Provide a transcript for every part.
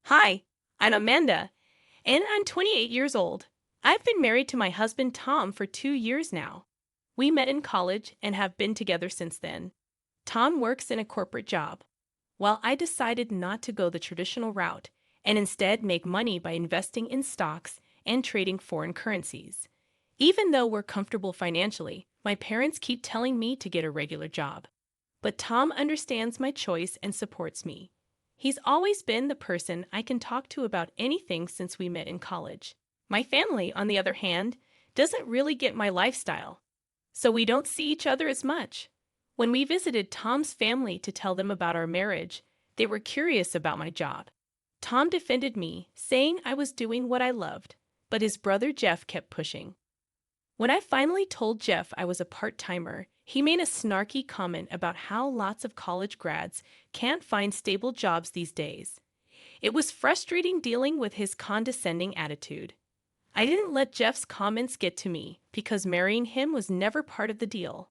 Hi, I'm Amanda, and I'm 28 years old. I've been married to my husband Tom for 2 years now. We met in college and have been together since then. Tom works in a corporate job, while I decided not to go the traditional route and instead make money by investing in stocks and trading foreign currencies. Even though we're comfortable financially, my parents keep telling me to get a regular job. But Tom understands my choice and supports me. He's always been the person I can talk to about anything since we met in college. My family, on the other hand, doesn't really get my lifestyle, so we don't see each other as much. When we visited Tom's family to tell them about our marriage, they were curious about my job. Tom defended me, saying I was doing what I loved, but his brother Jeff kept pushing. When I finally told Jeff I was a part-timer, he made a snarky comment about how lots of college grads can't find stable jobs these days. It was frustrating dealing with his condescending attitude. I didn't let Jeff's comments get to me because marrying him was never part of the deal.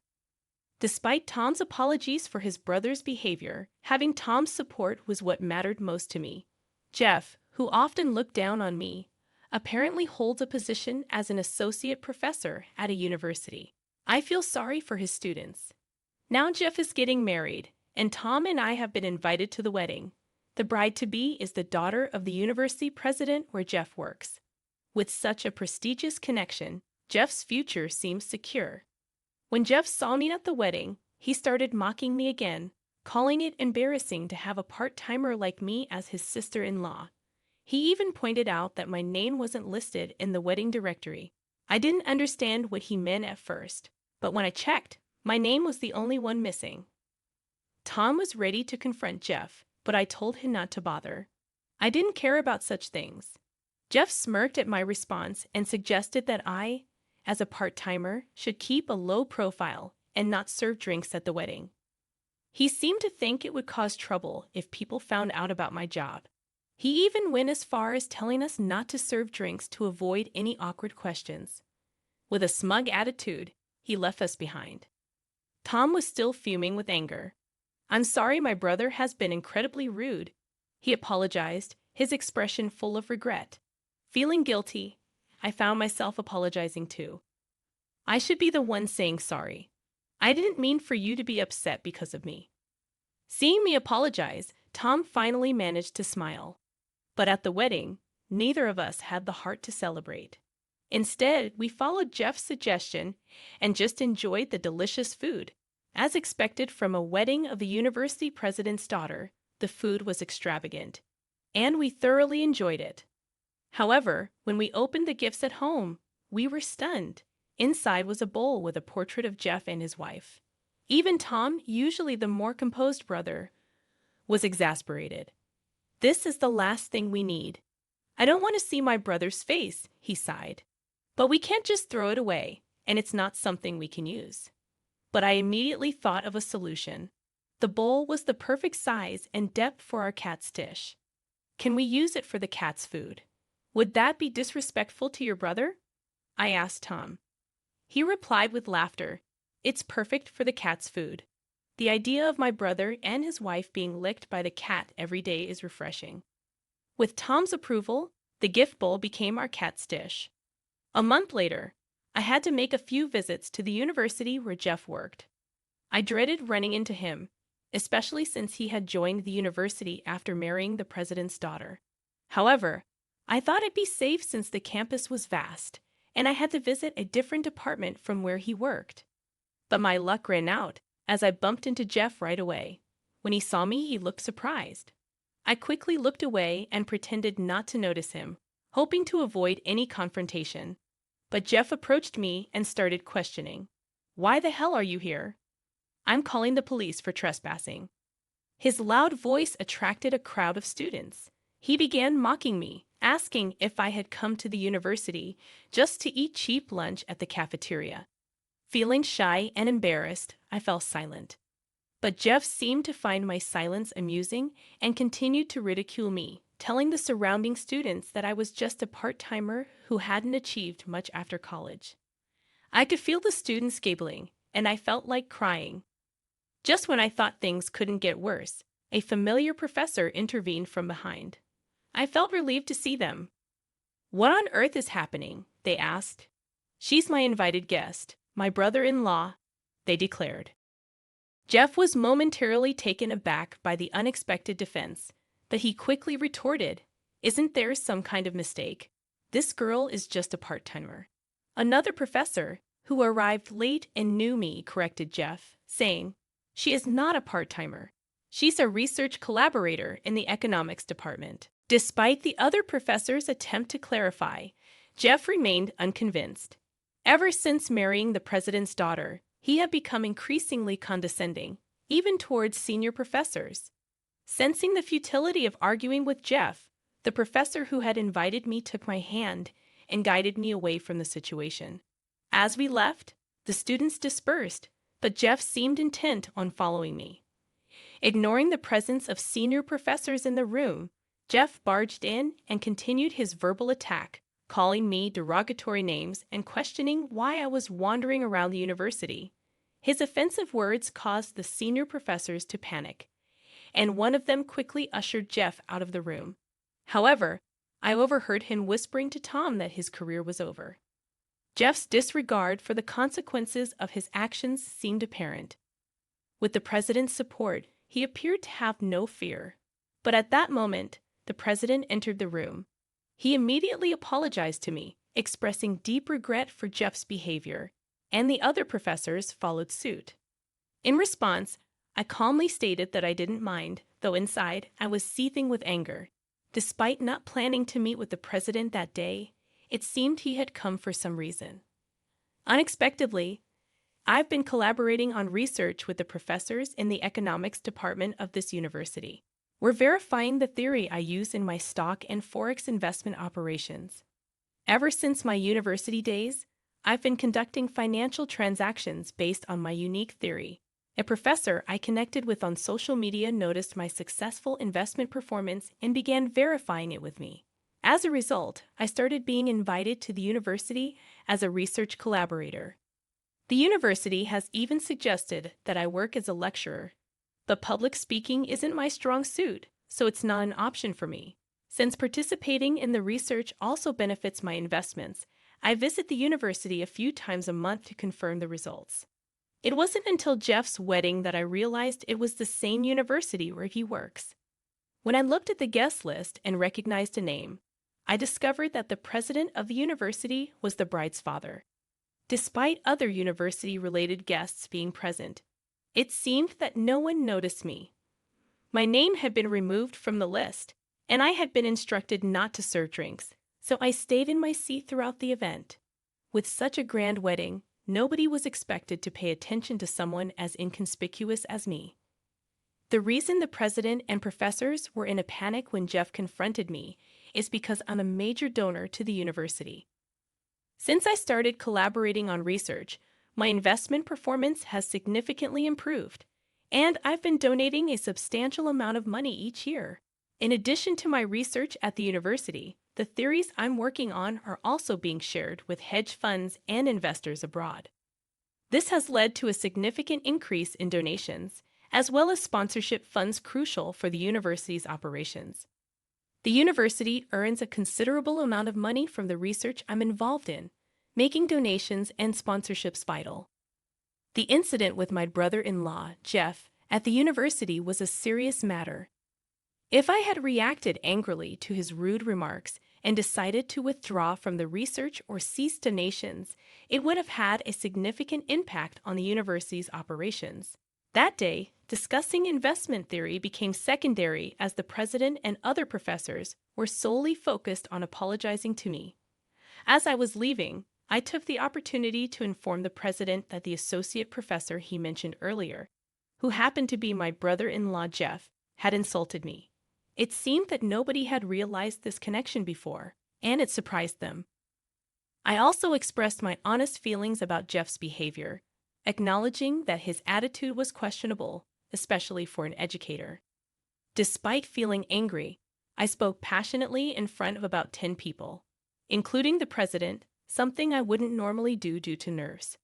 Despite Tom's apologies for his brother's behavior, having Tom's support was what mattered most to me. Jeff, who often looked down on me, apparently holds a position as an associate professor at a university. I feel sorry for his students. Now Jeff is getting married, and Tom and I have been invited to the wedding. The bride-to-be is the daughter of the university president where Jeff works. With such a prestigious connection, Jeff's future seems secure. When Jeff saw me at the wedding, he started mocking me again, calling it embarrassing to have a part-timer like me as his sister-in-law. He even pointed out that my name wasn't listed in the wedding directory. I didn't understand what he meant at first, but when I checked, my name was the only one missing. Tom was ready to confront Jeff, but I told him not to bother. I didn't care about such things. Jeff smirked at my response and suggested that I, as a part-timer, should keep a low profile and not serve drinks at the wedding. He seemed to think it would cause trouble if people found out about my job. He even went as far as telling us not to serve drinks to avoid any awkward questions. With a smug attitude, he left us behind. Tom was still fuming with anger. "I'm sorry my brother has been incredibly rude," he apologized, his expression full of regret. Feeling guilty, I found myself apologizing too. I should be the one saying sorry. I didn't mean for you to be upset because of me. Seeing me apologize, Tom finally managed to smile. But at the wedding, neither of us had the heart to celebrate. Instead, we followed Jeff's suggestion and just enjoyed the delicious food. As expected from a wedding of the university president's daughter, the food was extravagant, and we thoroughly enjoyed it. However, when we opened the gifts at home, we were stunned. Inside was a bowl with a portrait of Jeff and his wife. Even Tom, usually the more composed brother, was exasperated. "This is the last thing we need. I don't want to see my brother's face," he sighed. "But we can't just throw it away, and it's not something we can use." But I immediately thought of a solution. The bowl was the perfect size and depth for our cat's dish. "Can we use it for the cat's food? Would that be disrespectful to your brother?" I asked Tom. He replied with laughter, "It's perfect for the cat's food." The idea of my brother and his wife being licked by the cat every day is refreshing. With Tom's approval, the gift bowl became our cat's dish. A month later, I had to make a few visits to the university where Jeff worked. I dreaded running into him, especially since he had joined the university after marrying the president's daughter. However, I thought I'd be safe since the campus was vast, and I had to visit a different department from where he worked. But my luck ran out, as I bumped into Jeff right away. When he saw me, he looked surprised. I quickly looked away and pretended not to notice him, hoping to avoid any confrontation. But Jeff approached me and started questioning. "Why the hell are you here?" "I'm calling the police for trespassing." His loud voice attracted a crowd of students. He began mocking me, asking if I had come to the university just to eat cheap lunch at the cafeteria. Feeling shy and embarrassed, I fell silent. But Jeff seemed to find my silence amusing and continued to ridicule me, telling the surrounding students that I was just a part-timer who hadn't achieved much after college. I could feel the students giggling, and I felt like crying. Just when I thought things couldn't get worse, a familiar professor intervened from behind. I felt relieved to see them. "What on earth is happening?" they asked. "She's my invited guest, my brother-in-law," they declared. Jeff was momentarily taken aback by the unexpected defense, but he quickly retorted, "Isn't there some kind of mistake? This girl is just a part-timer." Another professor, who arrived late and knew me, corrected Jeff, saying, "She is not a part-timer. She's a research collaborator in the economics department." Despite the other professor's attempt to clarify, Jeff remained unconvinced. Ever since marrying the president's daughter, he had become increasingly condescending, even towards senior professors. Sensing the futility of arguing with Jeff, the professor who had invited me took my hand and guided me away from the situation. As we left, the students dispersed, but Jeff seemed intent on following me. Ignoring the presence of senior professors in the room, Jeff barged in and continued his verbal attack, calling me derogatory names and questioning why I was wandering around the university. His offensive words caused the senior professors to panic, and one of them quickly ushered Jeff out of the room. However, I overheard him whispering to Tom that his career was over. Jeff's disregard for the consequences of his actions seemed apparent. With the president's support, he appeared to have no fear. But at that moment, the president entered the room. He immediately apologized to me, expressing deep regret for Jeff's behavior, and the other professors followed suit. In response, I calmly stated that I didn't mind, though inside I was seething with anger. Despite not planning to meet with the president that day, it seemed he had come for some reason. Unexpectedly, I've been collaborating on research with the professors in the economics department of this university. We're verifying the theory I use in my stock and forex investment operations. Ever since my university days, I've been conducting financial transactions based on my unique theory. A professor I connected with on social media noticed my successful investment performance and began verifying it with me. As a result, I started being invited to the university as a research collaborator. The university has even suggested that I work as a lecturer. But public speaking isn't my strong suit, so it's not an option for me. Since participating in the research also benefits my investments, I visit the university a few times a month to confirm the results. It wasn't until Jeff's wedding that I realized it was the same university where he works. When I looked at the guest list and recognized a name, I discovered that the president of the university was the bride's father. Despite other university-related guests being present, it seemed that no one noticed me. My name had been removed from the list, and I had been instructed not to serve drinks, so I stayed in my seat throughout the event. With such a grand wedding, nobody was expected to pay attention to someone as inconspicuous as me. The reason the president and professors were in a panic when Jeff confronted me is because I'm a major donor to the university. Since I started collaborating on research, my investment performance has significantly improved, and I've been donating a substantial amount of money each year. In addition to my research at the university, the theories I'm working on are also being shared with hedge funds and investors abroad. This has led to a significant increase in donations, as well as sponsorship funds crucial for the university's operations. The university earns a considerable amount of money from the research I'm involved in, making donations and sponsorships vital. The incident with my brother-in-law, Jeff, at the university was a serious matter. If I had reacted angrily to his rude remarks and decided to withdraw from the research or cease donations, it would have had a significant impact on the university's operations. That day, discussing investment theory became secondary as the president and other professors were solely focused on apologizing to me. As I was leaving, I took the opportunity to inform the president that the associate professor he mentioned earlier, who happened to be my brother-in-law Jeff, had insulted me. It seemed that nobody had realized this connection before, and it surprised them. I also expressed my honest feelings about Jeff's behavior, acknowledging that his attitude was questionable, especially for an educator. Despite feeling angry, I spoke passionately in front of about 10 people, including the president, something I wouldn't normally do due to nerves.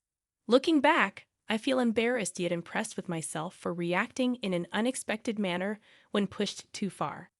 Looking back, I feel embarrassed yet impressed with myself for reacting in an unexpected manner when pushed too far.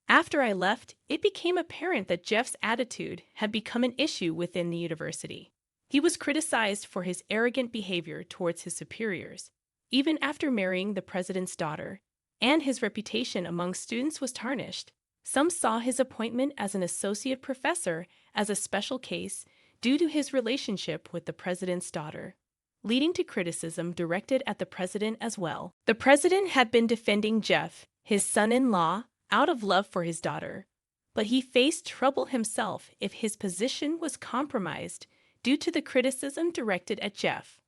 After I left, it became apparent that Jeff's attitude had become an issue within the university. He was criticized for his arrogant behavior towards his superiors, even after marrying the president's daughter, and his reputation among students was tarnished. Some saw his appointment as an associate professor as a special case due to his relationship with the president's daughter, leading to criticism directed at the president as well. The president had been defending Jeff, his son-in-law, out of love for his daughter, but he faced trouble himself if his position was compromised due to the criticism directed at Jeff.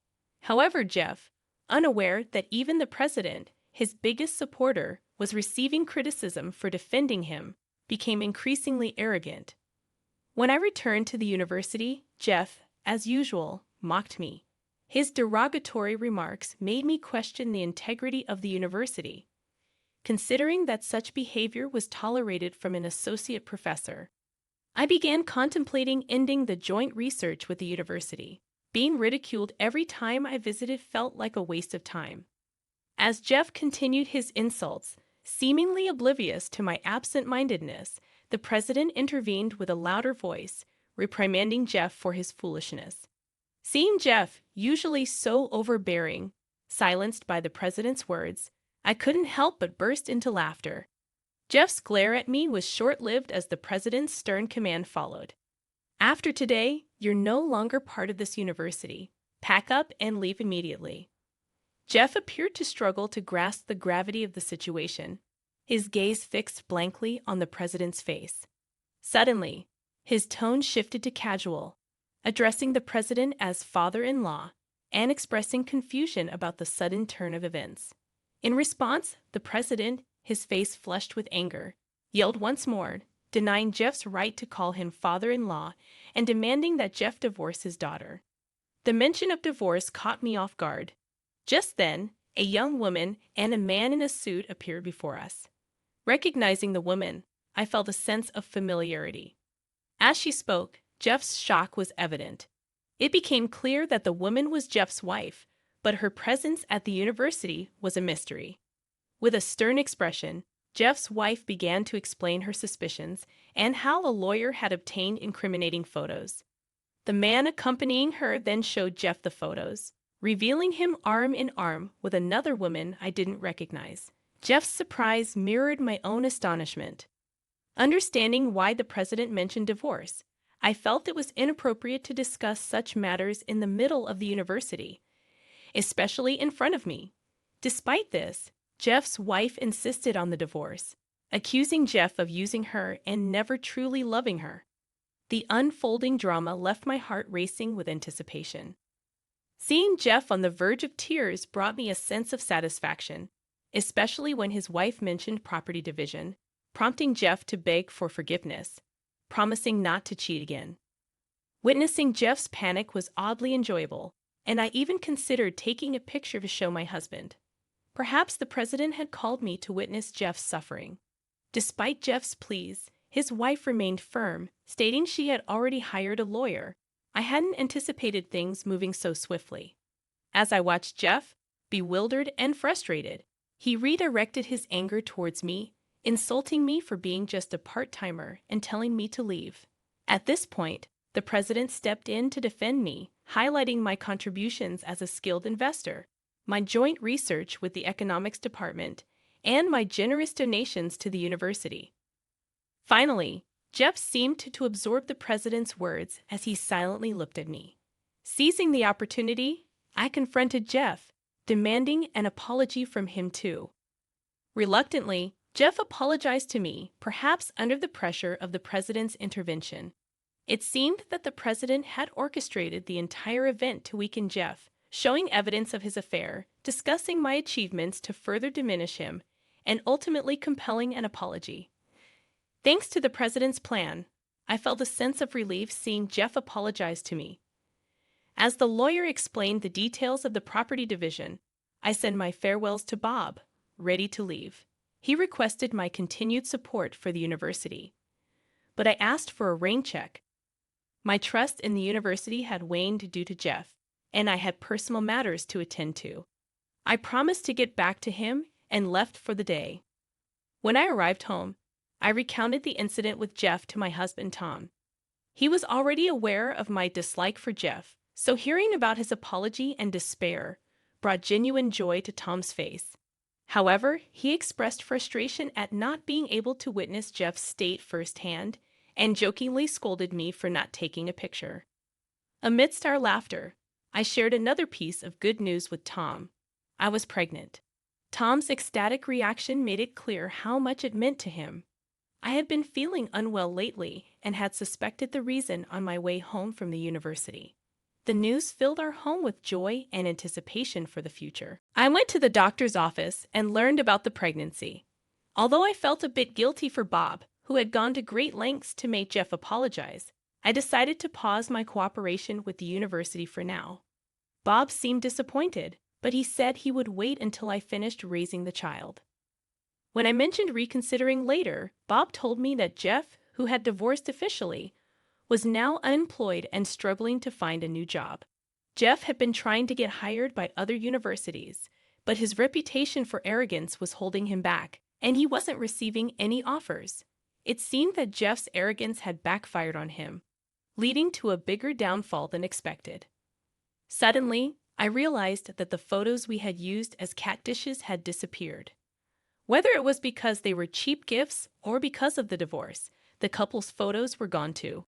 However, Jeff, unaware that even the president, his biggest supporter, was receiving criticism for defending him, became increasingly arrogant. When I returned to the university, Jeff, as usual, mocked me. His derogatory remarks made me question the integrity of the university, considering that such behavior was tolerated from an associate professor. I began contemplating ending the joint research with the university. Being ridiculed every time I visited felt like a waste of time. As Jeff continued his insults, seemingly oblivious to my absent-mindedness, the president intervened with a louder voice, reprimanding Jeff for his foolishness. Seeing Jeff, usually so overbearing, silenced by the president's words, I couldn't help but burst into laughter. Jeff's glare at me was short-lived as the president's stern command followed. After today, you're no longer part of this university. Pack up and leave immediately. Jeff appeared to struggle to grasp the gravity of the situation, his gaze fixed blankly on the president's face. Suddenly, his tone shifted to casual, addressing the president as father-in-law and expressing confusion about the sudden turn of events. In response, the president, his face flushed with anger, yelled once more, denying Jeff's right to call him father-in-law and demanding that Jeff divorce his daughter. The mention of divorce caught me off guard. Just then, a young woman and a man in a suit appeared before us. Recognizing the woman, I felt a sense of familiarity. As she spoke, Jeff's shock was evident. It became clear that the woman was Jeff's wife, but her presence at the university was a mystery. With a stern expression, Jeff's wife began to explain her suspicions and how a lawyer had obtained incriminating photos. The man accompanying her then showed Jeff the photos, revealing him arm in arm with another woman I didn't recognize. Jeff's surprise mirrored my own astonishment. Understanding why the president mentioned divorce, I felt it was inappropriate to discuss such matters in the middle of the university, especially in front of me. Despite this, Jeff's wife insisted on the divorce, accusing Jeff of using her and never truly loving her. The unfolding drama left my heart racing with anticipation. Seeing Jeff on the verge of tears brought me a sense of satisfaction, especially when his wife mentioned property division, prompting Jeff to beg for forgiveness, promising not to cheat again. Witnessing Jeff's panic was oddly enjoyable, and I even considered taking a picture to show my husband. Perhaps the president had called me to witness Jeff's suffering. Despite Jeff's pleas, his wife remained firm, stating she had already hired a lawyer. I hadn't anticipated things moving so swiftly. As I watched Jeff, bewildered and frustrated, he redirected his anger towards me, insulting me for being just a part-timer and telling me to leave. At this point, the president stepped in to defend me, highlighting my contributions as a skilled investor, my joint research with the economics department, and my generous donations to the university. Finally, Jeff seemed to absorb the president's words as he silently looked at me. Seizing the opportunity, I confronted Jeff, demanding an apology from him too. Reluctantly, Jeff apologized to me, perhaps under the pressure of the president's intervention. It seemed that the president had orchestrated the entire event to weaken Jeff, showing evidence of his affair, discussing my achievements to further diminish him, and ultimately compelling an apology. Thanks to the president's plan, I felt a sense of relief seeing Jeff apologize to me. As the lawyer explained the details of the property division, I said my farewells to Bob, ready to leave. He requested my continued support for the university, but I asked for a rain check. My trust in the university had waned due to Jeff, and I had personal matters to attend to. I promised to get back to him and left for the day. When I arrived home, I recounted the incident with Jeff to my husband, Tom. He was already aware of my dislike for Jeff, so hearing about his apology and despair brought genuine joy to Tom's face. However, he expressed frustration at not being able to witness Jeff's state firsthand and jokingly scolded me for not taking a picture. Amidst our laughter, I shared another piece of good news with Tom. I was pregnant. Tom's ecstatic reaction made it clear how much it meant to him. I had been feeling unwell lately and had suspected the reason on my way home from the university. The news filled our home with joy and anticipation for the future. I went to the doctor's office and learned about the pregnancy. Although I felt a bit guilty for Bob, who had gone to great lengths to make Jeff apologize, I decided to pause my cooperation with the university for now. Bob seemed disappointed, but he said he would wait until I finished raising the child. When I mentioned reconsidering later, Bob told me that Jeff, who had divorced officially, was now unemployed and struggling to find a new job. Jeff had been trying to get hired by other universities, but his reputation for arrogance was holding him back, and he wasn't receiving any offers. It seemed that Jeff's arrogance had backfired on him, leading to a bigger downfall than expected. Suddenly, I realized that the photos we had used as cat dishes had disappeared. Whether it was because they were cheap gifts or because of the divorce, the couple's photos were gone too.